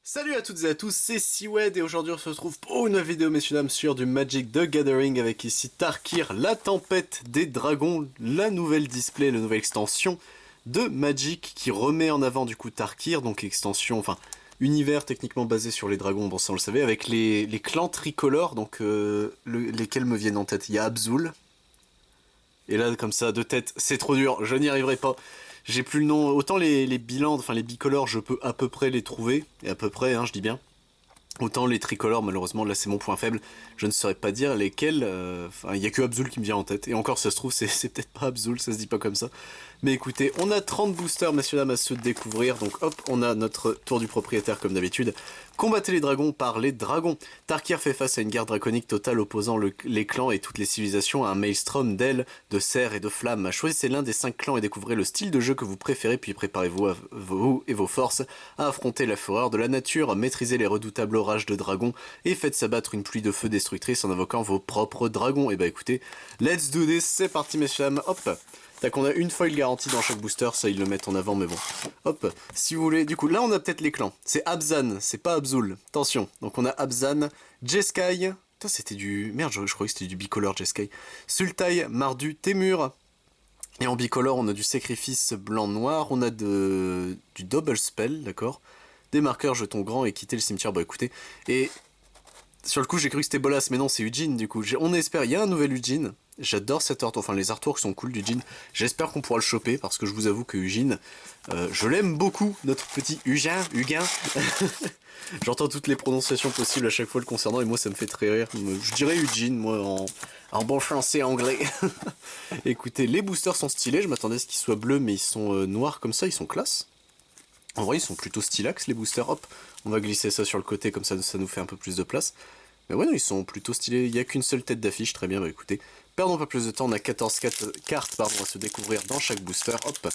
Salut à toutes et à tous, c'est Siwed et aujourd'hui on se retrouve pour une vidéo messieurs dames sur du Magic the Gathering avec ici Tarkir, la tempête des dragons, la nouvelle display, la nouvelle extension de Magic qui remet en avant du coup Tarkir, donc extension, enfin univers techniquement basé sur les dragons, bon ça on le savait, avec les clans tricolores, donc lesquels me viennent en tête, il y a Abzul, et là comme ça de tête c'est trop dur, je n'y arriverai pas. J'ai plus le nom, autant les bilans, enfin les bicolores, je peux à peu près les trouver, et à peu près, hein, je dis bien. Autant les tricolores, malheureusement, là c'est mon point faible, je ne saurais pas dire lesquels, enfin il y a que Abzul qui me vient en tête, et encore ça se trouve c'est peut-être pas Abzul, ça se dit pas comme ça. Mais écoutez, on a 30 boosters messieurs dames à se découvrir, donc hop, on a notre tour du propriétaire comme d'habitude. Combattez les dragons par les dragons. Tarkir fait face à une guerre draconique totale opposant les clans et toutes les civilisations à un maelstrom d'ailes, de cerfs et de flammes. Choisissez l'un des 5 clans et découvrez le style de jeu que vous préférez, puis préparez-vous vous et vos forces à affronter la fureur de la nature, maîtrisez les redoutables orages de dragons et faites s'abattre une pluie de feu destructrice en invoquant vos propres dragons. Et bah écoutez, let's do this, c'est parti messieurs dames, hop. Tac, on a une foil garantie dans chaque booster, ça ils le mettent en avant, mais bon. Hop, si vous voulez, du coup, là on a peut-être les clans. C'est Abzan, c'est pas Abzul. Attention, donc on a Abzan, Jeskai. Putain, c'était du... Merde, je croyais que c'était du bicolore Jeskai. Sultai, Mardu, Temur. Et en bicolore, on a du sacrifice blanc-noir, on a du double spell, d'accord. Des marqueurs, jetons grands et quitter le cimetière, bah écoutez. Et sur le coup, j'ai cru que c'était Bolas, mais non, c'est Eugene, du coup. On espère, il y a un nouvel Eugene. J'adore cet artwork, enfin les artworks sont cool d'Eugene. J'espère qu'on pourra le choper, parce que je vous avoue que Eugene, je l'aime beaucoup, notre petit Huguin. J'entends toutes les prononciations possibles à chaque fois le concernant, et moi ça me fait très rire. Je dirais Eugene, moi, en bon français anglais. Écoutez, les boosters sont stylés, je m'attendais à ce qu'ils soient bleus, mais ils sont noirs comme ça, ils sont classe. En vrai, ils sont plutôt stylax, les boosters. Hop, on va glisser ça sur le côté, comme ça nous fait un peu plus de place. Mais ouais, non, ils sont plutôt stylés. Il n'y a qu'une seule tête d'affiche, très bien, bah écoutez. Perdons pas plus de temps, on a 14 cartes à se découvrir dans chaque booster. Hop,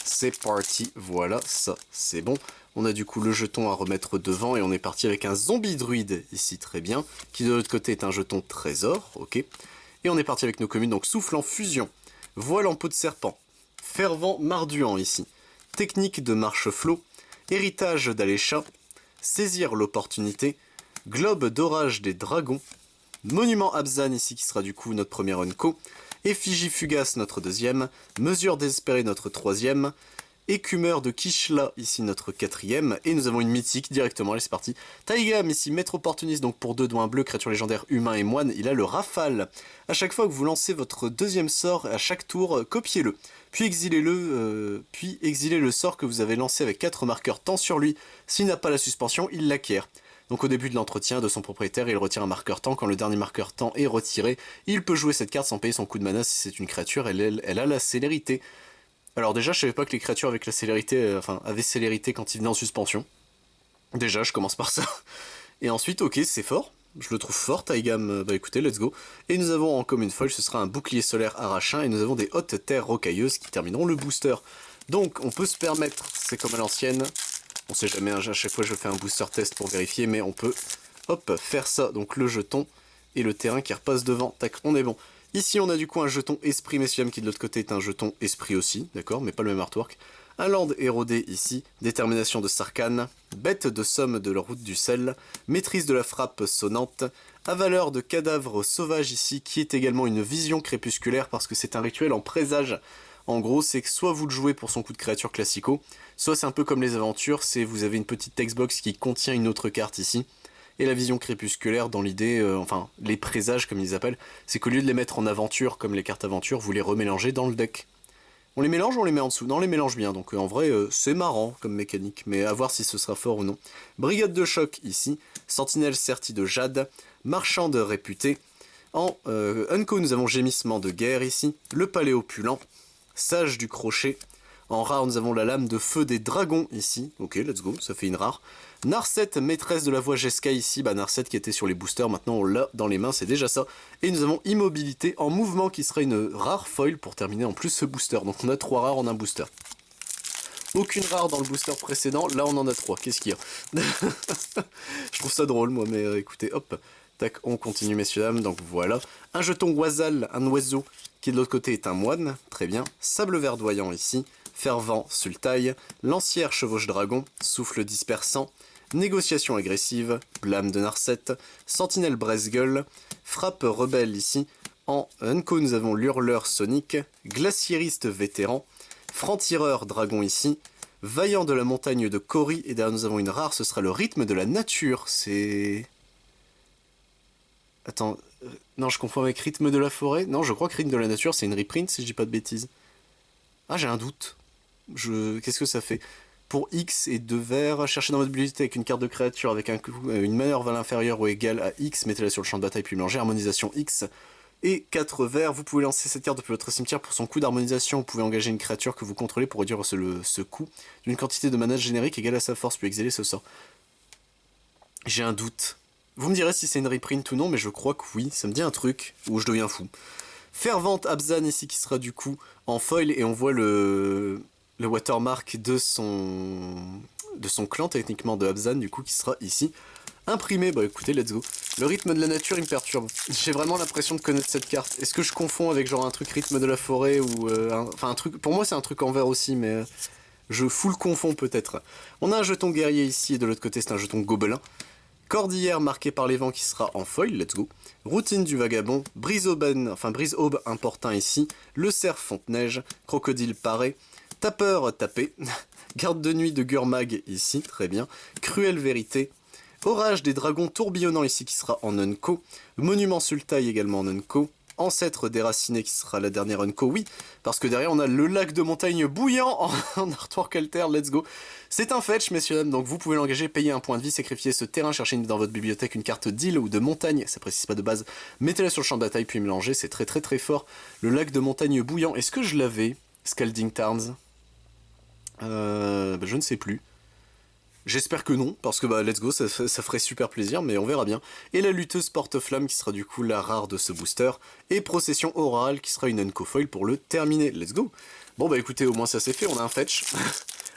c'est parti, voilà, ça, c'est bon. On a du coup le jeton à remettre devant et on est parti avec un zombie druide, ici, très bien. Qui de l'autre côté est un jeton trésor, ok. Et on est parti avec nos communes, donc souffle en fusion, voile en peau de serpent, fervent marduant, ici. Technique de marche flot, héritage d'Alécha, saisir l'opportunité, globe d'orage des dragons, monument Abzan ici qui sera du coup notre premier unco, effigie fugace notre deuxième, mesure désespérée notre troisième, écumeur de Kishla ici notre quatrième, et nous avons une mythique directement, allez c'est parti. Taigam ici, maître opportuniste, donc pour 2 doigts bleus, créature légendaire humain et moine, il a le rafale. À chaque fois que vous lancez votre deuxième sort, à chaque tour, copiez-le. Puis exilez le sort que vous avez lancé avec 4 marqueurs temps sur lui. S'il n'a pas la suspension, il l'acquiert. Donc au début de l'entretien de son propriétaire, il retire un marqueur temps. Quand le dernier marqueur temps est retiré, il peut jouer cette carte sans payer son coup de mana si c'est une créature, elle a la célérité. Alors déjà, je savais pas que les créatures avec la célérité, avaient célérité quand ils venaient en suspension. Déjà, je commence par ça. Et ensuite, ok, c'est fort. Je le trouve fort, Taigam, bah écoutez, let's go. Et nous avons en commune folle, ce sera un bouclier solaire arrachin, et nous avons des hautes terres rocailleuses qui termineront le booster. Donc, on peut se permettre, c'est comme à l'ancienne, on sait jamais, à chaque fois je fais un booster test pour vérifier, mais on peut, hop, faire ça. Donc le jeton et le terrain qui repasse devant, tac, on est bon. Ici, on a du coup un jeton esprit, messieurs dames, qui de l'autre côté est un jeton esprit aussi, d'accord, mais pas le même artwork. Un land érodé ici, détermination de Sarkhan, bête de somme de la route du sel, maîtrise de la frappe sonnante, avaleur de cadavre sauvage ici, qui est également une vision crépusculaire parce que c'est un rituel en présage. En gros, c'est que soit vous le jouez pour son coup de créature classico, soit c'est un peu comme les aventures, c'est vous avez une petite textbox qui contient une autre carte ici. Et la vision crépusculaire, dans l'idée, enfin, les présages comme ils appellent, c'est qu'au lieu de les mettre en aventure comme les cartes aventure, vous les remélangez dans le deck. On les mélange ou on les met en dessous? Non, on les mélange bien, donc en vrai, c'est marrant comme mécanique, mais à voir si ce sera fort ou non. Brigade de choc ici, sentinelle sertie de jade, marchand de réputé. En Unco, nous avons gémissement de guerre ici, le palais opulent, sage du crochet. En rare, nous avons la lame de feu des dragons ici. Ok, let's go, ça fait une rare. Narset, maîtresse de la voie Jeskai ici. Bah, Narset qui était sur les boosters, maintenant on l'a dans les mains, c'est déjà ça. Et nous avons immobilité en mouvement qui sera une rare foil pour terminer en plus ce booster. Donc on a 3 rares en un booster. Aucune rare dans le booster précédent, là on en a 3. Qu'est-ce qu'il y a? Je trouve ça drôle moi, mais écoutez, hop. Tac, on continue messieurs dames, donc voilà. Un jeton oisal, un oiseau, qui de l'autre côté est un moine, très bien. Sable verdoyant ici, fervent sultaille, lancière chevauche dragon, souffle dispersant, Négociation agressive, blâme de Narset, sentinelle Bresgueule, frappe rebelle ici. En Unco, nous avons l'hurleur Sonic, glaciériste vétéran, franc-tireur dragon ici, vaillant de la montagne de Cory, et derrière nous avons une rare, ce sera le rythme de la nature, c'est... Attends, non je confonds avec rythme de la forêt. Non, je crois que rythme de la nature c'est une reprint si je dis pas de bêtises. Ah, j'ai un doute. Qu'est-ce que ça fait? Pour X et 2 verts, cherchez dans votre bibliothèque une carte de créature avec une manœuvre à l'inférieur ou égale à X, mettez-la sur le champ de bataille puis mélangez, harmonisation X. Et 4 verts, vous pouvez lancer cette carte depuis votre cimetière pour son coup d'harmonisation, vous pouvez engager une créature que vous contrôlez pour réduire ce coup d'une quantité de mana générique égale à sa force, puis exhaler ce sort. J'ai un doute. Vous me direz si c'est une reprint ou non, mais je crois que oui, ça me dit un truc où je deviens fou. Fervente Abzan ici qui sera du coup en foil et on voit le watermark de son clan techniquement de Abzan du coup qui sera ici imprimé. Bah écoutez, let's go. Le rythme de la nature il me perturbe. J'ai vraiment l'impression de connaître cette carte. Est-ce que je confonds avec genre un truc rythme de la forêt ou enfin un truc, pour moi c'est un truc en vert aussi mais je full confonds peut-être. On a un jeton guerrier ici et de l'autre côté c'est un jeton gobelin. Cordillère marquée par les vents qui sera en foil, let's go. Routine du vagabond, brise-aube importun ici, le cerf fonte-neige, crocodile paré, tapeur tapé, garde de nuit de Gurmag ici, très bien, cruelle vérité, orage des dragons tourbillonnants ici qui sera en Unco, monument Sultai également en Unco, ancêtre déraciné qui sera la dernière Unco, oui, parce que derrière on a le lac de montagne bouillant en artwork alter, let's go. C'est un fetch, messieurs dames, donc vous pouvez l'engager, payer un point de vie, sacrifier ce terrain, chercher dans votre bibliothèque une carte d'île ou de montagne, ça précise pas de base, mettez-la sur le champ de bataille puis mélanger, c'est très très très fort. Le lac de montagne bouillant, est-ce que je l'avais, Scalding Tarns je ne sais plus. J'espère que non, parce que bah let's go, ça ferait super plaisir, mais on verra bien. Et la lutteuse porte-flamme qui sera du coup la rare de ce booster. Et procession orale qui sera une Unco foil pour le terminer. Let's go. Bon bah écoutez, au moins ça c'est fait, on a un fetch.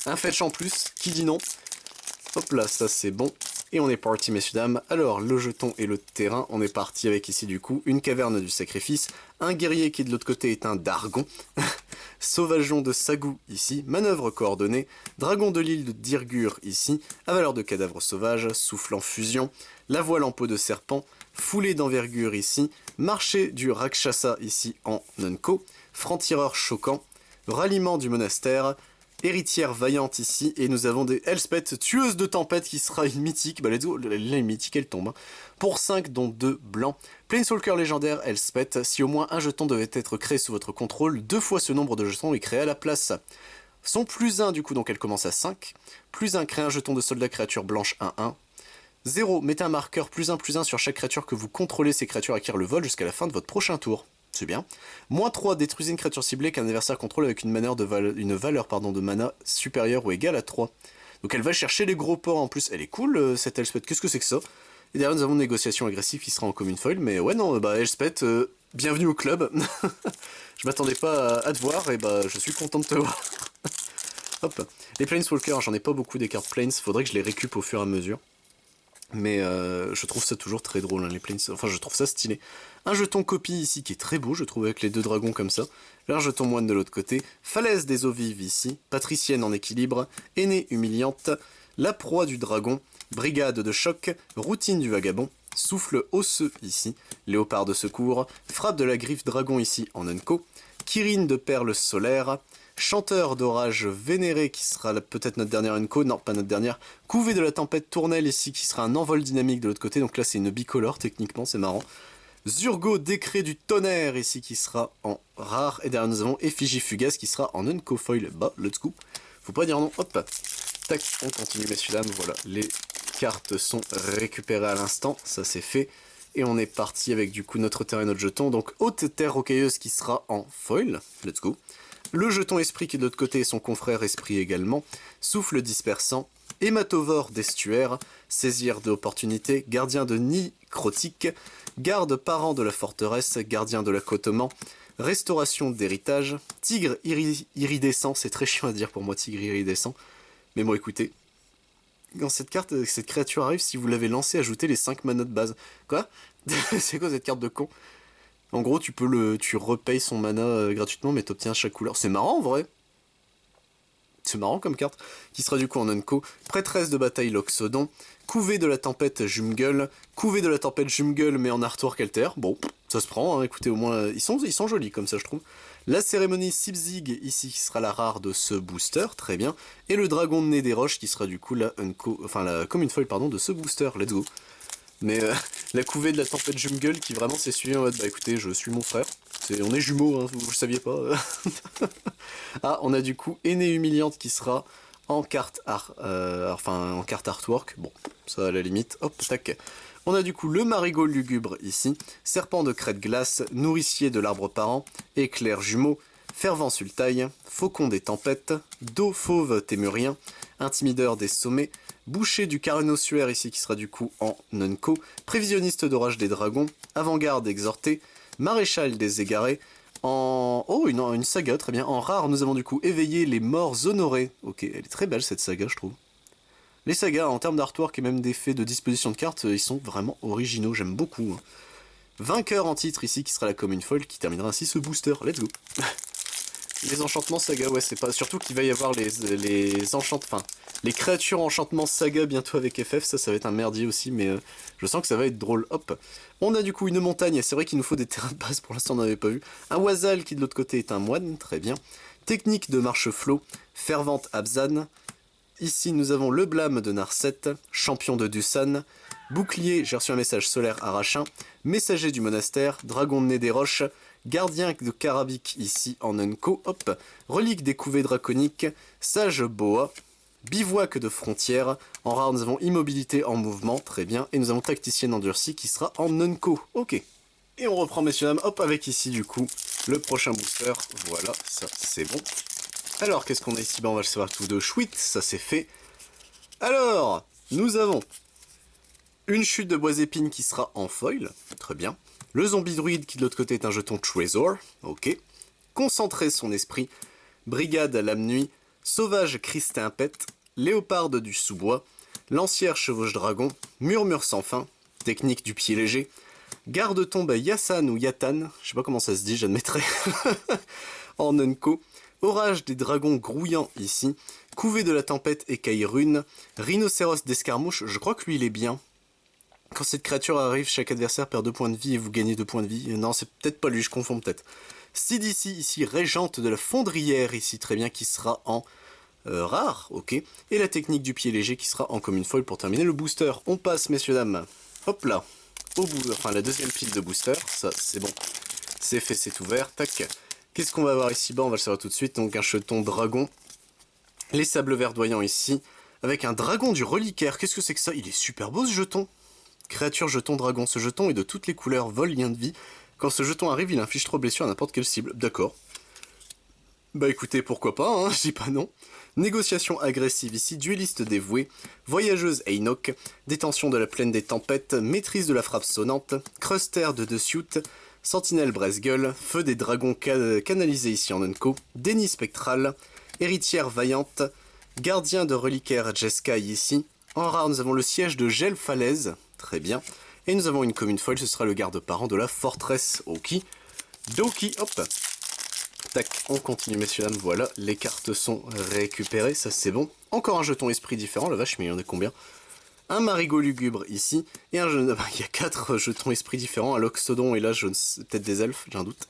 Un fetch en plus, qui dit non? Hop là, ça c'est bon. Et on est parti messieurs dames. Alors le jeton et le terrain, on est parti avec ici du coup une caverne du sacrifice, un guerrier qui de l'autre côté est un dargon, sauvageon de Sagou ici, manœuvre coordonnée, dragon de l'île de Dirgur ici, avaleur de cadavres sauvages, soufflant fusion, la voile en peau de serpent, foulée d'envergure ici, marché du Rakshasa ici en Unco, franc-tireur choquant, ralliement du monastère, héritière vaillante ici, et nous avons des Elspeth, tueuse de tempête, qui sera une mythique, bah let's go, là une mythique, elle tombe, hein. Pour 5 dont 2 blancs. Planeswalker légendaire Elspeth, si au moins un jeton devait être créé sous votre contrôle, 2 fois ce nombre de jetons est créé à la place. Son plus 1 du coup, donc elle commence à 5, plus 1 crée un jeton de soldat créature blanche 1-1, 0, mettez un marqueur plus 1 sur chaque créature que vous contrôlez, ces créatures acquièrent le vol jusqu'à la fin de votre prochain tour. C'est bien. Moins 3, détruisez une créature ciblée qu'un adversaire contrôle avec une valeur de mana supérieure ou égale à 3. Donc elle va chercher les gros ports en plus. Elle est cool cette Elspeth. Qu'est-ce que c'est que ça? Et derrière nous avons négociation agressive qui sera en commune foil. Mais ouais non, bah Elspeth, bienvenue au club. Je m'attendais pas à te voir et bah je suis content de te voir. Hop. Les Planeswalkers, j'en ai pas beaucoup des cartes Planes. Faudrait que je les récup au fur et à mesure. Mais je trouve ça toujours très drôle, hein, les planes. Enfin, je trouve ça stylé. Un jeton copie ici qui est très beau, je trouve, avec les 2 dragons comme ça. Là, un jeton moine de l'autre côté. Falaise des eaux vives ici. Patricienne en équilibre. Aînée humiliante. La proie du dragon. Brigade de choc. Routine du vagabond. Souffle osseux ici. Léopard de secours. Frappe de la griffe dragon ici en Unco. Kirin de perles solaires. Chanteur d'orage vénéré qui sera peut-être notre dernière Unco, non pas notre dernière, couvée de la tempête tournelle ici qui sera un envol dynamique de l'autre côté, donc là c'est une bicolore techniquement, c'est marrant. Zurgo décret du tonnerre ici qui sera en rare, et derrière nous avons effigie fugace qui sera en Unco foil, bah let's go, faut pas dire non, hop, tac, on continue messieurs dames, voilà, les cartes sont récupérées à l'instant, ça c'est fait. Et on est parti avec du coup notre terre et notre jeton, donc haute terre rocailleuse qui sera en foil, let's go. Le jeton esprit qui est de l'autre côté et son confrère esprit également, souffle dispersant, hématovore d'estuaire, saisir d'opportunité, gardien de nid crotique, garde parent de la forteresse, gardien de la cotement, restauration d'héritage, tigre iridescent, c'est très chiant à dire pour moi tigre iridescent, mais bon écoutez, quand cette créature arrive, si vous l'avez lancée, ajoutez les 5 manas de base. Quoi? C'est quoi cette carte de con? En gros, tu repayes son mana gratuitement, mais t'obtiens chaque couleur. C'est marrant en vrai. c'est marrant comme carte, qui sera du coup en Unco, prêtresse de bataille Loxodon, couvée de la tempête Jumgull, couvée de la tempête Jumgull mais en artwork alter, bon, ça se prend, hein, écoutez, au moins, ils sont jolis comme ça je trouve. La cérémonie Sipzig, ici, qui sera la rare de ce booster, très bien, et le dragon de nez des roches, qui sera du coup la common foil, pardon, de ce booster, let's go. Mais la couvée de la tempête Jumgull qui vraiment s'est suivie en mode bah écoutez je suis mon frère, on est jumeaux hein, vous le saviez pas. Ah on a du coup Aînée Humiliante qui sera en carte en carte artwork, bon ça à la limite, hop tac. On a du coup le Marigot Lugubre ici, Serpent de crête glace, Nourricier de l'arbre parent, Éclair jumeau, Fervent sultaille, Faucon des tempêtes, Dos fauve témurien, Intimideur des sommets, Boucher du carnossuaire ici qui sera du coup en Nunco, Prévisionniste d'orage des dragons, Avant-garde exhorté, Maréchal des égarés, en... Oh une saga, très bien. En rare nous avons du coup Éveillé les morts honorés. Ok, elle est très belle cette saga je trouve. Les sagas en termes d'artwork et même d'effets de disposition de cartes, ils sont vraiment originaux, j'aime beaucoup. Hein. Vainqueur en titre ici qui sera la commune foil qui terminera ainsi ce booster, let's go. Les enchantements saga, ouais c'est pas... Surtout qu'il va y avoir les enchantements... Enfin, les créatures enchantements saga bientôt avec FF, ça va être un merdier aussi, mais je sens que ça va être drôle. Hop. On a du coup une montagne, c'est vrai qu'il nous faut des terrains de base, pour l'instant on n'avait pas vu. Un Wazal qui de l'autre côté est un moine, très bien. Technique de marche flot, fervente Abzan. Ici nous avons le blâme de Narset, champion de Dusan. Bouclier, j'ai reçu un message solaire Arachin. Messager du monastère, dragon de nez des roches. Gardien de Karabik ici en Unco, hop. Relique des couvées draconiques, sage boa. Bivouac de frontières, en rare nous avons immobilité en mouvement, très bien, et nous avons tacticienne endurcie qui sera en Nunco, ok. Et on reprend messieurs dames, hop, avec ici du coup, le prochain booster, voilà, ça c'est bon. Alors, qu'est-ce qu'on a ici? On va le savoir tout de suite, ça c'est fait. Alors, nous avons une chute de bois épines qui sera en foil, très bien. Le zombie druide qui de l'autre côté est un jeton Trésor, ok. Concentrer son esprit, brigade à l'âme nuit, sauvage Christimpète, léoparde du sous-bois, lancière chevauche dragon, murmure sans fin, technique du pied léger, garde-tombe Yassan ou Yatan, je sais pas comment ça se dit, j'admettrai, en Unco, orage des dragons grouillants ici, couvée de la tempête écaille rune, rhinocéros d'escarmouche, je crois que lui il est bien. Quand cette créature arrive, chaque adversaire perd 2 points de vie et vous gagnez 2 points de vie. Non, c'est peut-être pas lui, je confonds peut-être. Sidici, ici, régente de la fondrière, ici, très bien, qui sera en rare, ok. Et la technique du pied léger qui sera en commune foil pour terminer le booster. On passe, messieurs, dames, hop là, au bout, enfin la deuxième pile de booster. Ça, c'est bon, c'est fait, c'est ouvert, tac. Qu'est-ce qu'on va avoir ici bas? On va le savoir tout de suite. Donc un jeton dragon, les sables verdoyants ici, avec un dragon du reliquaire. Qu'est-ce que c'est que ça? Il est super beau ce jeton. Créature jeton dragon. Ce jeton est de toutes les couleurs, vol, lien de vie. Quand ce jeton arrive, il inflige 3 blessures à n'importe quelle cible. D'accord. Bah écoutez, pourquoi pas, hein, je dis pas non. Négociation agressive ici, duelliste dévoué, voyageuse Einok, détention de la plaine des tempêtes, maîtrise de la frappe sonnante, cruster de Dessuit, sentinelle Bresgueule, feu des dragons canalisé ici en Unco, déni spectral, héritière vaillante, gardien de reliquaire Jeskai ici. En rare, nous avons le siège de Gel Falaise, très bien. Et nous avons une commune folle, ce sera le garde-parent de la forteresse Oki. Doki, hop. Tac, on continue messieurs dames, voilà, les cartes sont récupérées, ça c'est bon. Encore un jeton esprit différent, la vache mais il y en a combien? Un Marigot Lugubre ici, et un jeune... il y a 4 jetons esprit différents, un Loxodon et là peut-être des elfes, j'ai un doute.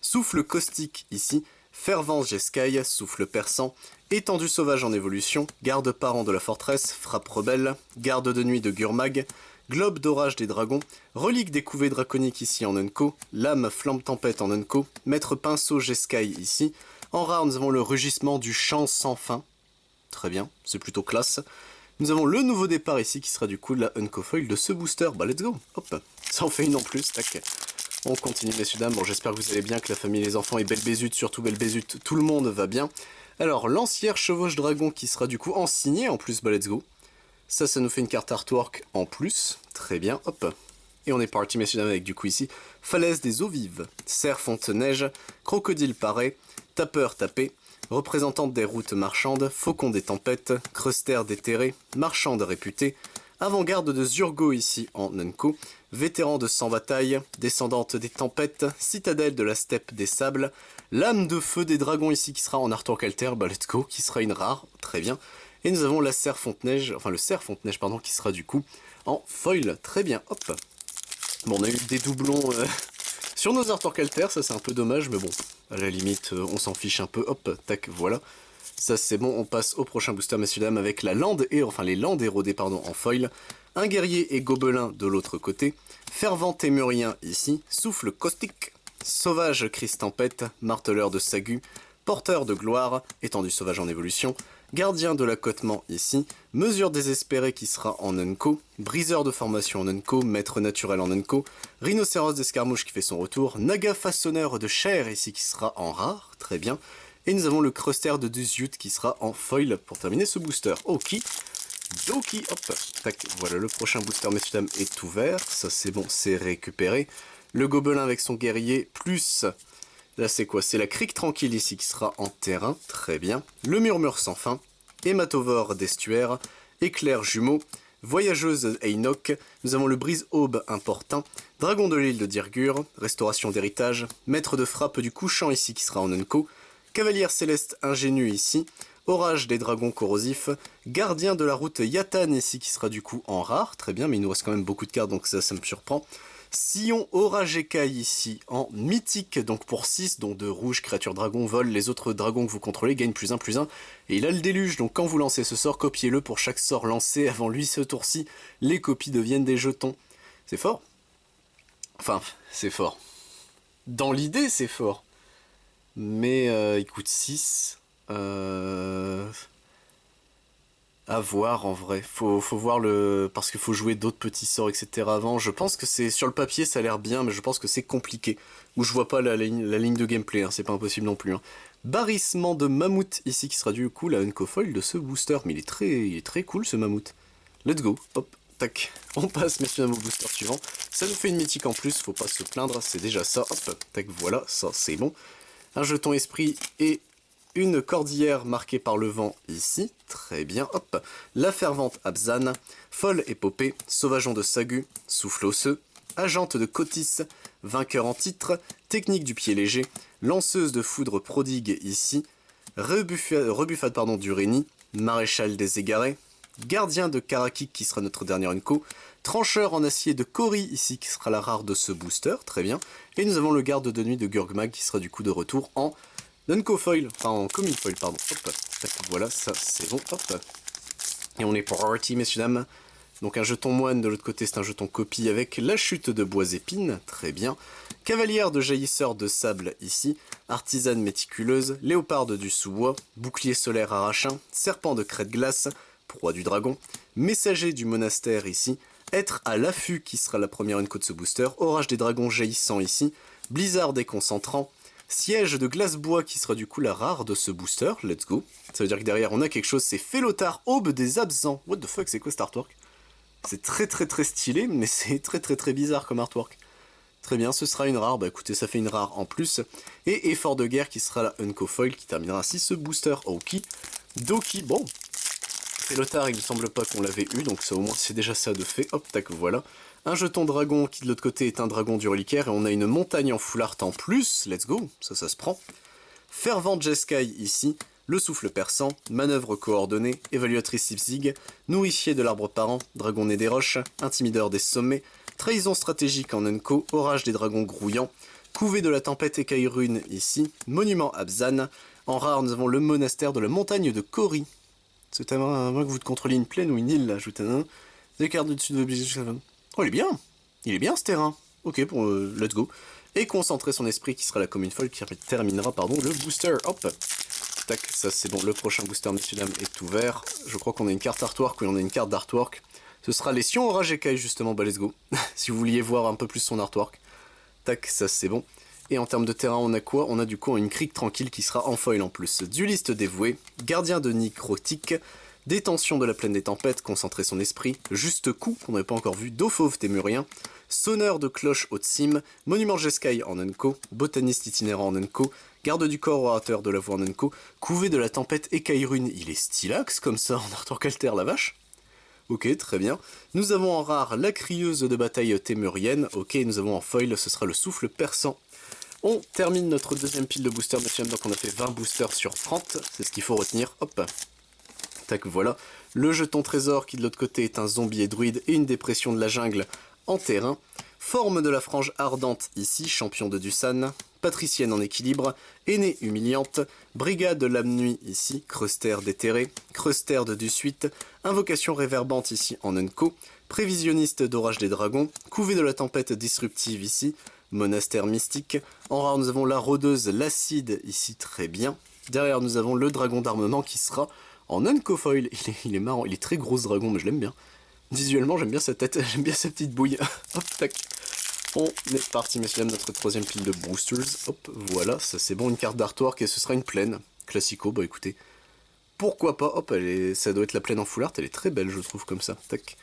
Souffle caustique ici, Fervence Jeskai, souffle perçant, étendue sauvage en évolution, garde-parent de la forteresse, frappe rebelle, garde de nuit de Gurmag, globe d'orage des dragons, relique des couvées draconiques ici en Unco, lame flamme tempête en Unco, maître pinceau Jeskai ici. En rare, nous avons le rugissement du chant sans fin. Très bien, c'est plutôt classe. Nous avons le nouveau départ ici qui sera du coup la Unco foil de ce booster. Bah let's go, hop, ça en fait une en plus, tac. On continue messieurs dames, bon j'espère que vous allez bien, que la famille, les enfants et Belle Bézut, surtout Belle Bézut, tout le monde va bien. Alors, lancière chevauche dragon qui sera du coup en signé en plus, bah let's go. Ça nous fait une carte artwork en plus. Très bien, hop. Et on est parti, messieurs dames, avec du coup ici, falaise des eaux vives, cerf fonte-neige, crocodile paré, tapeur tapé, représentante des routes marchandes, faucon des tempêtes, cruster déterré, marchande réputée, Avant-garde de Zurgo ici en Unco, vétéran de Sans Bataille, descendante des tempêtes, citadelle de la steppe des sables, lame de feu des dragons ici qui sera en artwork alter, bah let's go, qui sera une rare, très bien. Et nous avons la cerf Fonte-Neige, enfin le cerf Fonte-Neige pardon, qui sera du coup en foil, très bien, hop. Bon, on a eu des doublons sur nos artwork alter, ça c'est un peu dommage, mais bon, à la limite on s'en fiche un peu, hop, tac, voilà. Ça c'est bon, on passe au prochain booster messieurs dames avec la lande, enfin les landes érodées pardon en foil, un guerrier et gobelin de l'autre côté, fervent témurien ici, souffle caustique, sauvage crise tempête, marteleur de Sagu, porteur de gloire, étendu sauvage en évolution, gardien de l'accotement ici, mesure désespérée qui sera en Unco, briseur de formation en Unco, maître naturel en Unco, rhinocéros d'escarmouche qui fait son retour, naga façonneur de chair ici qui sera en rare, très bien. Et nous avons le Cruster de Duzyut qui sera en foil pour terminer ce booster. Ok, doki, hop, tac, voilà le prochain booster messieurs dames est ouvert, ça c'est bon, c'est récupéré. Le gobelin avec son guerrier, plus, là c'est quoi? C'est la crique tranquille ici qui sera en terrain, très bien. Le murmure sans fin, hématovore d'estuaire, éclair jumeau, voyageuse Einok, nous avons le brise-aube important, dragon de l'île de Dirgur, restauration d'héritage, maître de frappe du couchant ici qui sera en Unco, cavalière céleste ingénue ici, orage des dragons corrosifs, gardien de la route Yatan ici qui sera du coup en rare, très bien, mais il nous reste quand même beaucoup de cartes donc ça me surprend. Sillon Oragekai ici en mythique, donc pour 6, dont 2 rouges, créatures dragon, vol, les autres dragons que vous contrôlez gagnent +1/+1, et il a le déluge, donc quand vous lancez ce sort, copiez-le pour chaque sort lancé avant lui ce tour-ci, les copies deviennent des jetons. C'est fort. Enfin, c'est fort. Dans l'idée, c'est fort. Mais il coûte 6. À voir en vrai. Faut voir le. Parce qu'il faut jouer d'autres petits sorts, etc. avant. Je pense que c'est. Sur le papier, ça a l'air bien, mais je pense que c'est compliqué. Ou je vois pas la ligne de gameplay, hein. C'est pas impossible non plus. Hein. Barrissement de mammouth ici, qui sera du coup la Uncofoil de ce booster. Mais il est très cool ce mammouth. Let's go. Hop. Tac. On passe, messieurs, au booster suivant. Ça nous fait une mythique en plus, faut pas se plaindre, c'est déjà ça. Hop. Tac, voilà, ça c'est bon. Un jeton esprit et une cordillère marquée par le vent ici, très bien, hop, la fervente Abzan, folle épopée, sauvageon de Sagu, souffle osseux, agente de Cotis, vainqueur en titre, technique du pied léger, lanceuse de foudre prodigue ici, rebuffade pardon d'Urénie, maréchal des égarés, gardien de Karakik qui sera notre dernière Unco, trancheur en acier de Kori ici qui sera la rare de ce booster, très bien, et nous avons le garde de nuit de Gurgmag qui sera du coup de retour en Unco foil, enfin en common foil pardon, hop, voilà ça c'est bon, hop, et on est pour party messieurs dames, donc un jeton moine de l'autre côté c'est un jeton copie avec la chute de bois épines, très bien, cavalière de jaillisseur de sable ici, artisane méticuleuse, léoparde du sous-bois, bouclier solaire arrachin, serpent de crête glace, proie du dragon, messager du monastère ici, être à l'affût qui sera la première Unco de ce booster, orage des dragons jaillissant ici, blizzard déconcentrant, siège de glace-bois qui sera du coup la rare de ce booster, let's go. Ça veut dire que derrière on a quelque chose, c'est Félotar, aube des absents. What the fuck, c'est quoi cet artwork? C'est très stylé, mais c'est très bizarre comme artwork. Très bien, ce sera une rare, bah écoutez, ça fait une rare en plus. Et effort de guerre qui sera la Unco Foil qui terminera ainsi ce booster. Ok, Doki, bon. Félotar, il me semble pas qu'on l'avait eu, donc ça au moins c'est déjà ça de fait. Hop, tac, voilà. Un jeton dragon qui de l'autre côté est un dragon du reliquaire et on a une montagne en full art en plus, let's go, ça se prend. Fervent Jeskai ici, le souffle perçant, manœuvre coordonnée, évaluatrice Ipzig, nourricier de l'arbre parent, dragon né des roches, intimideur des sommets, trahison stratégique en Unco, orage des dragons grouillants, couvée de la tempête écaille rune ici, monument Abzan, en rare nous avons le monastère de la montagne de Kori. C'est à moins que vous contrôliez une plaine ou une île, là, ajoutez un. Des cartes de dessus de l'obligation. Oh, il est bien ce terrain. Ok, pour let's go. Et concentrer son esprit qui sera la commune folle qui terminera pardon, le booster. Hop. Tac, ça c'est bon. Le prochain booster, messieurs dames, est ouvert. Je crois qu'on a une carte artwork. Oui, on a une carte d'artwork. Ce sera les Sion Orage Ekai, justement. Bah, let's go. Si vous vouliez voir un peu plus son artwork. Tac, ça c'est bon. Et en termes de terrain, on a quoi? On a du coup une crique tranquille qui sera en foil en plus. Dueliste dévoué, gardien de Necrotique, détention de la plaine des tempêtes, concentrer son esprit, juste coup, qu'on n'avait pas encore vu, d'eau fauve témurien, sonneur de cloche haute cime, monument Jeskai en Unco, botaniste itinérant en Unco, garde du corps orateur de la voix en Unco, couvé de la tempête écaille rune, il est stylax comme ça en artwork alter la vache. Ok, très bien. Nous avons en rare la crieuse de bataille témurienne. Ok, nous avons en foil, ce sera le souffle perçant. On termine notre deuxième pile de boosters, monsieur, donc on a fait 20 boosters sur 30, c'est ce qu'il faut retenir. Hop. Tac, voilà. Le jeton trésor qui de l'autre côté est un zombie et druide et une dépression de la jungle en terrain. Forme de la frange ardente ici, champion de Dusan. Patricienne en équilibre, aînée humiliante, brigade de l'âme nuit ici, Cruster déterré, Cruster de Dusuite, invocation réverbante ici en Unco, prévisionniste d'orage des dragons, couvée de la tempête disruptive ici, monastère mystique, en rare nous avons la rôdeuse l'acide ici très bien, derrière nous avons le dragon d'armement qui sera en Unco foil, il est marrant, il est très gros ce dragon mais je l'aime bien, visuellement j'aime bien sa tête, j'aime bien sa petite bouille, hop tac. On est parti, messieurs, notre troisième pile de boosters. Hop, voilà, ça c'est bon, une carte d'artwork et ce sera une plaine. Classico, bah écoutez, pourquoi pas. Hop, ça doit être la plaine en full art, elle est très belle, je trouve, comme ça. Tac.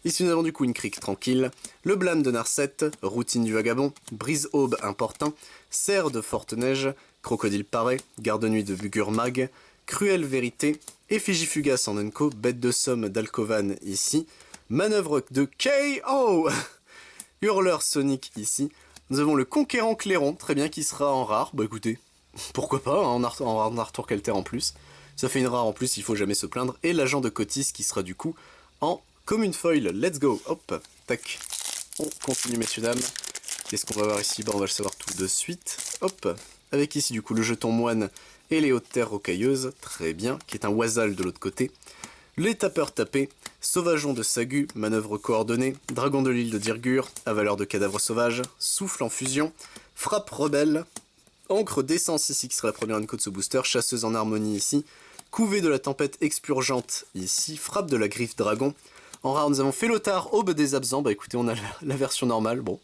Ici, nous avons du coup une crique tranquille, le blâme de Narset, routine du vagabond, brise-aube importun, cerf de forte neige, crocodile paré, garde-nuit de Bugurmag, cruelle vérité, effigie fugace en Unco, bête de somme d'Alcovan ici, manœuvre de KO. Hurleur Sonic ici. Nous avons le Conquérant Clairon, très bien, qui sera en rare. Bah écoutez, pourquoi pas, hein, en Arthur Calter en plus. Ça fait une rare en plus, il faut jamais se plaindre. Et l'agent de Cotis qui sera du coup en commune foil. Let's go. Hop, tac. On continue, messieurs, dames. Qu'est-ce qu'on va voir ici? Bah on va le savoir tout de suite. Hop, avec ici du coup le jeton moine et les hautes terres rocailleuses. Très bien, qui est un Wazal de l'autre côté. Les tapeurs tapés, sauvageon de Sagu, manœuvre coordonnée, dragon de l'île de Dirgur, avaleur de cadavres sauvages, souffle en fusion, frappe rebelle, encre d'essence ici qui sera la première unco de ce booster, chasseuse en harmonie ici, couvée de la tempête expurgente ici, frappe de la griffe dragon. En rare nous avons Félotar, aube des absents, bah écoutez on a la version normale, bon,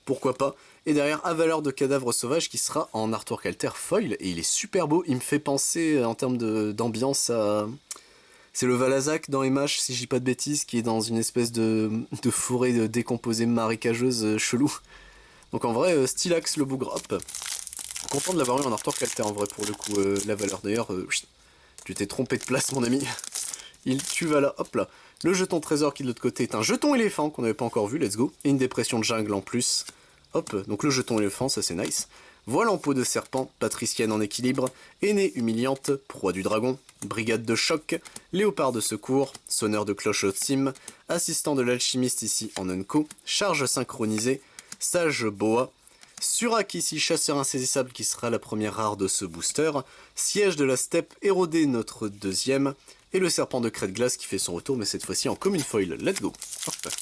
pourquoi pas. Et derrière avaleur de cadavres sauvages qui sera en Arthur Calter foil, et il est super beau, il me fait penser en termes d'ambiance à... C'est le Valazac dans MH, si je dis pas de bêtises, qui est dans une espèce de forêt décomposée marécageuse chelou. Donc en vrai, stylax le bougre, hop. Content de l'avoir eu en Arthur Calter en vrai pour le coup, la valeur d'ailleurs. Tu t'es trompé de place mon ami. Tu vas là, hop là. Le jeton trésor qui de l'autre côté est un jeton éléphant qu'on n'avait pas encore vu, let's go. Et une dépression de jungle en plus. Hop, donc le jeton éléphant, ça c'est nice. Voile en peau de serpent, patricienne en équilibre, aînée humiliante, proie du dragon, brigade de choc, léopard de secours, sonneur de cloche au sim, assistant de l'alchimiste ici en Unco, charge synchronisée, sage boa, Surak ici, chasseur insaisissable qui sera la première rare de ce booster, siège de la steppe érodé notre deuxième, et le serpent de craie de glace qui fait son retour mais cette fois-ci en commune foil. Let's go. Hop.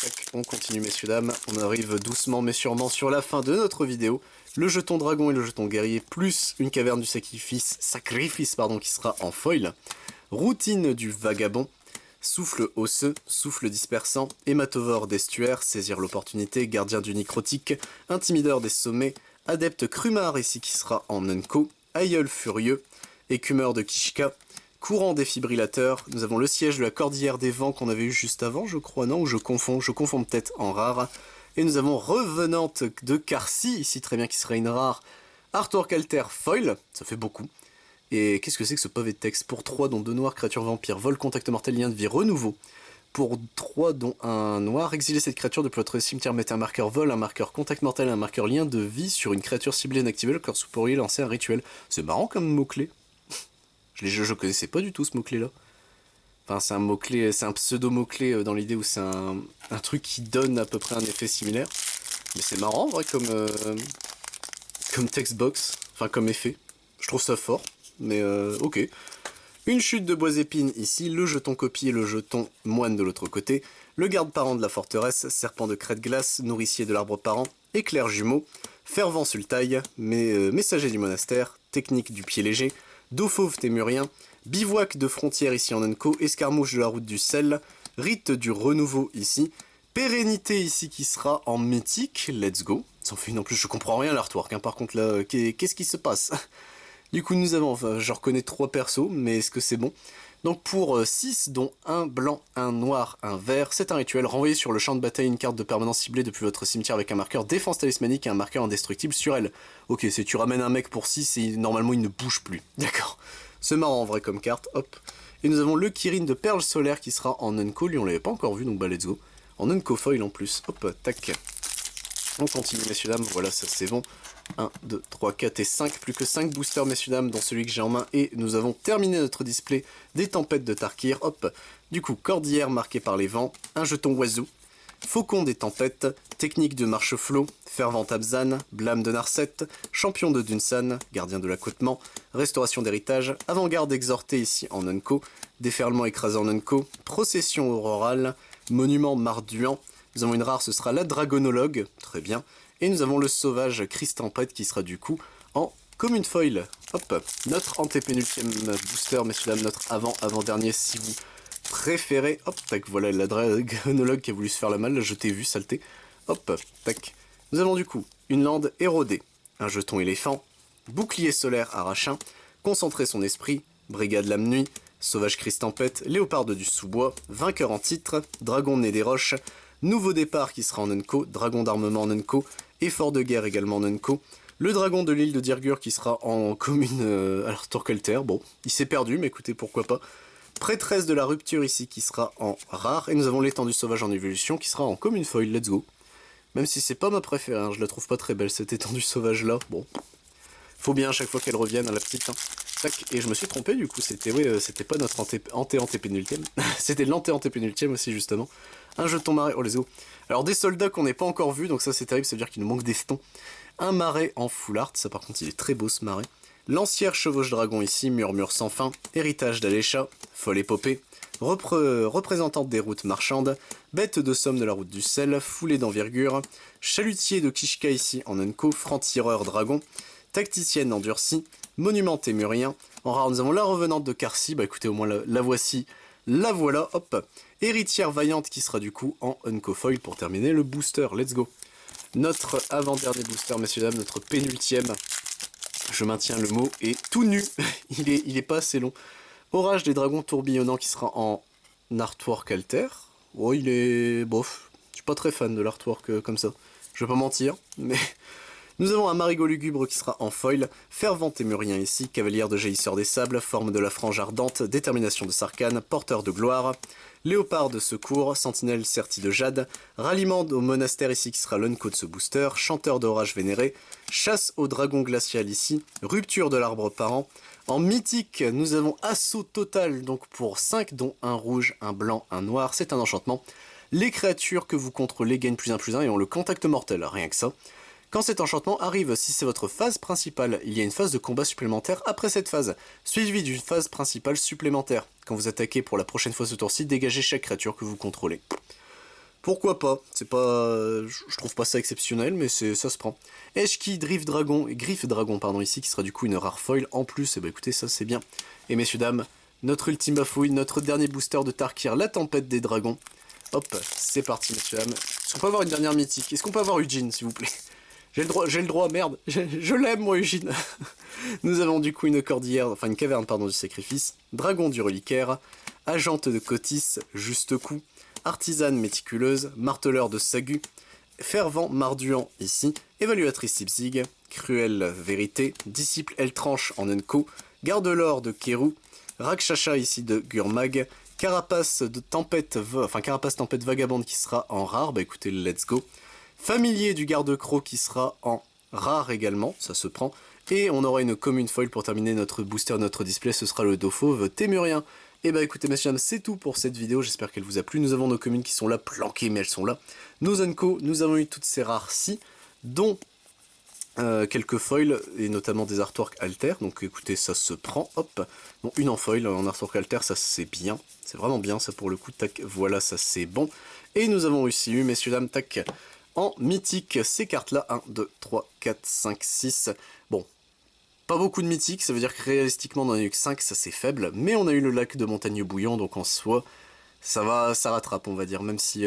Tac, on continue messieurs dames, on arrive doucement mais sûrement sur la fin de notre vidéo. Le jeton dragon et le jeton guerrier plus une caverne du sacrifice qui sera en foil. Routine du vagabond, souffle osseux, souffle dispersant, hématovore d'estuaire, saisir l'opportunité, gardien du necrotique, intimideur des sommets, adepte crumard ici qui sera en unco, aïeul furieux, écumeur de Kishka, courant défibrillateur, nous avons le siège de la cordillère des vents qu'on avait eu juste avant, je crois, non, ou je confonds peut-être en rare. Et nous avons revenante de Karsi, ici très bien, qui serait une rare. Arthur Calter foil, ça fait beaucoup. Et qu'est-ce que c'est que ce pavé de texte? Pour 3 dont 2 noirs, créature vampire, vol, contact mortel, lien de vie, renouveau. Pour 3 dont un noir, exilez cette créature depuis votre cimetière, mettez un marqueur vol, un marqueur contact mortel et un marqueur lien de vie sur une créature ciblée inactivée, le corps sous pourrier lancer un rituel. C'est marrant comme mot-clé. Je connaissais pas du tout ce mot-clé là. Enfin, c'est un mot-clé, c'est un pseudo-mot-clé dans l'idée où c'est un truc qui donne à peu près un effet similaire. Mais c'est marrant en vrai comme textbox, enfin comme effet. Je trouve ça fort, mais ok. Une chute de bois épines ici, le jeton copie et le jeton moine de l'autre côté, le garde-parent de la forteresse, serpent de craie de glace, nourricier de l'arbre parent, éclair jumeau, fervent sultaille, messager du monastère, technique du pied léger, dos fauve témurien, bivouac de frontière ici en Unco, escarmouche de la route du sel, rite du renouveau ici, pérennité ici qui sera en mythique, let's go. Ça en fait une en plus, je comprends rien à l'artwork, hein. Par contre là, qu'est-ce qui se passe? Du coup nous avons, enfin je reconnais 3 persos, mais est-ce que c'est bon? Donc pour 6, dont un blanc, un noir, un vert, c'est un rituel. Renvoyez sur le champ de bataille une carte de permanence ciblée depuis votre cimetière avec un marqueur défense talismanique et un marqueur indestructible sur elle. Ok, c'est tu ramènes un mec pour 6 et normalement il ne bouge plus. D'accord. C'est marrant en vrai comme carte, hop. Et nous avons le Kirin de Perle Solaire qui sera en Unco, lui on l'avait pas encore vu, donc bah let's go. En Unco Foil en plus, hop, tac. On continue messieurs dames, voilà ça c'est bon. 1, 2, 3, 4 et 5, plus que 5 boosters messieurs dames dont celui que j'ai en main. Et nous avons terminé notre display des tempêtes de Tarkir, hop. Du coup, cordillère marquée par les vents, un jeton oiseau, faucon des tempêtes, technique de marche-flot, fervent Abzan, blâme de Narset, champion de Dunsan, gardien de l'accotement, restauration d'héritage, avant-garde exhortée ici en Unco, déferlement écrasé en Unco, procession aurorale, monument marduant. Nous avons une rare, ce sera la dragonologue, très bien. Et nous avons le sauvage Christampète qui sera du coup en commune foil. Hop, notre antépénultième booster, messieurs dames, notre avant-avant-dernier si vous préférez. Hop, tac, voilà la dragonologue qui a voulu se faire la malle, je t'ai vu, saleté. Hop, tac. Nous avons du coup une lande érodée, un jeton éléphant, bouclier solaire arrachin, concentrer son esprit, brigade lame nuit, sauvage Christampète, léoparde du sous-bois, vainqueur en titre, dragon né des roches, nouveau départ qui sera en Unco, dragon d'armement en Unco, effort de guerre également en Unco, le dragon de l'île de Dirgur qui sera en commune alors Torkelter, bon, il s'est perdu mais écoutez pourquoi pas, prêtresse de la rupture ici qui sera en rare, et nous avons l'étendue sauvage en évolution qui sera en commune foil, let's go. Même si c'est pas ma préférée, hein, je la trouve pas très belle cette étendue sauvage là, bon. Faut bien à chaque fois qu'elle revienne à la petite. Hein. Tac, et je me suis trompé du coup, c'était c'était pas notre anté-antépénultième, c'était l'anté-antépénultième aussi justement. Un jeton marais, oh les go. Alors des soldats qu'on n'est pas encore vus, donc ça c'est terrible, ça veut dire qu'il nous manque des jetons. Un marais en full art, ça par contre il est très beau ce marais. Lancière chevauche dragon ici, murmure sans fin, héritage d'Alécha, folle épopée, représentante des routes marchandes, bête de somme de la route du sel, foulée d'envergure, chalutier de Kishka ici en Unco, franc-tireur dragon, tacticienne endurcie, monument témurien. En rare, nous avons la revenante de Karsi, bah écoutez, au moins la voici, la voilà, hop. Héritière vaillante qui sera du coup en Unco Foil pour terminer le booster, let's go. Notre avant-dernier booster, messieurs dames, notre pénultième, je maintiens le mot, est tout nu, il est pas assez long. Orage des dragons tourbillonnants qui sera en artwork alter. Oh, il est bof, je suis pas très fan de l'artwork comme ça, je vais pas mentir, mais... Nous avons un marigot lugubre qui sera en foil, fervent témurien ici, cavalière de jaillisseur des sables, forme de la frange ardente, détermination de Sarkhan, porteur de gloire, léopard de secours, sentinelle sertie de jade, ralliement au monastère ici qui sera l'unco de ce booster, chanteur d'orage vénéré, chasse au dragon glacial ici, rupture de l'arbre parent. En mythique, nous avons assaut total, donc pour 5 dont un rouge, un blanc, un noir, c'est un enchantement. Les créatures que vous contrôlez gagnent +1/+1 et ont le contact mortel, rien que ça. Quand cet enchantement arrive, si c'est votre phase principale, il y a une phase de combat supplémentaire après cette phase, suivie d'une phase principale supplémentaire. Quand vous attaquez pour la prochaine fois ce tour-ci, dégagez chaque créature que vous contrôlez. Pourquoi pas? C'est pas... je trouve pas ça exceptionnel, mais ça se prend. Eshki, Griffe Dragon, pardon, ici, qui sera du coup une rare foil en plus, et bah écoutez, ça c'est bien. Et messieurs, dames, notre ultime bafouille, notre dernier booster de Tarkir, la tempête des dragons. Hop, c'est parti messieurs, dames. Est-ce qu'on peut avoir une dernière mythique? Est-ce qu'on peut avoir Eugene, s'il vous plaît? J'ai le droit, merde, je l'aime moi Eugene. Nous avons du coup une cordillère, enfin une caverne pardon du sacrifice, dragon du reliquaire, agente de Cotis, juste coup, artisane méticuleuse, marteleur de Sagu, fervent marduant ici, évaluatrice Sipzig, cruelle vérité, disciple Eltranche en Unco, garde-l'or de Keru, Rakshasha ici de Gurmag, carapace tempête vagabonde qui sera en rare, bah écoutez let's go. Familier du garde-croc qui sera en rare également, ça se prend. Et on aura une commune foil pour terminer notre booster, notre display, ce sera le dos fauve témurien. Et bah écoutez messieurs, dames, c'est tout pour cette vidéo, j'espère qu'elle vous a plu. Nous avons nos communes qui sont là, planquées, mais elles sont là. Nos Unco, nous avons eu toutes ces rares-ci, dont quelques foils, et notamment des artworks alter. Donc écoutez, ça se prend, hop. Bon, une en foil, en artwork alter, ça c'est bien. C'est vraiment bien ça pour le coup, tac, voilà, ça c'est bon. Et nous avons aussi eu, messieurs, dames, tac... En mythique, ces cartes-là, 1, 2, 3, 4, 5, 6. Bon, pas beaucoup de mythiques, ça veut dire que réalistiquement, on en a eu que 5, ça c'est faible. Mais on a eu le lac de montagne bouillant, donc en soi, ça rattrape, on va dire. Même si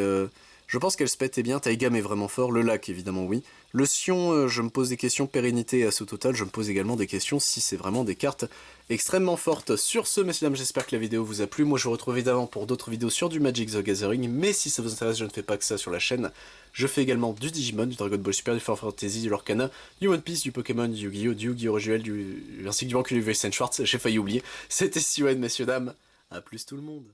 Je pense qu'elle se pète bien, Taigam est vraiment fort, le lac évidemment oui. Le Sion, je me pose des questions pérennité à ce total, je me pose également des questions si c'est vraiment des cartes extrêmement fortes. Sur ce, messieurs dames, j'espère que la vidéo vous a plu. Moi je vous retrouve évidemment pour d'autres vidéos sur du Magic the Gathering, mais si ça vous intéresse, je ne fais pas que ça sur la chaîne. Je fais également du Digimon, du Dragon Ball Super, du Final Fantasy, du Lorcana, du One Piece, du Pokémon, du Yu-Gi-Oh!, du Yu-Gi-Oh! Original, ainsi que du Banque Universal Schwartz, j'ai failli oublier. C'était Siwen, messieurs dames, à plus tout le monde.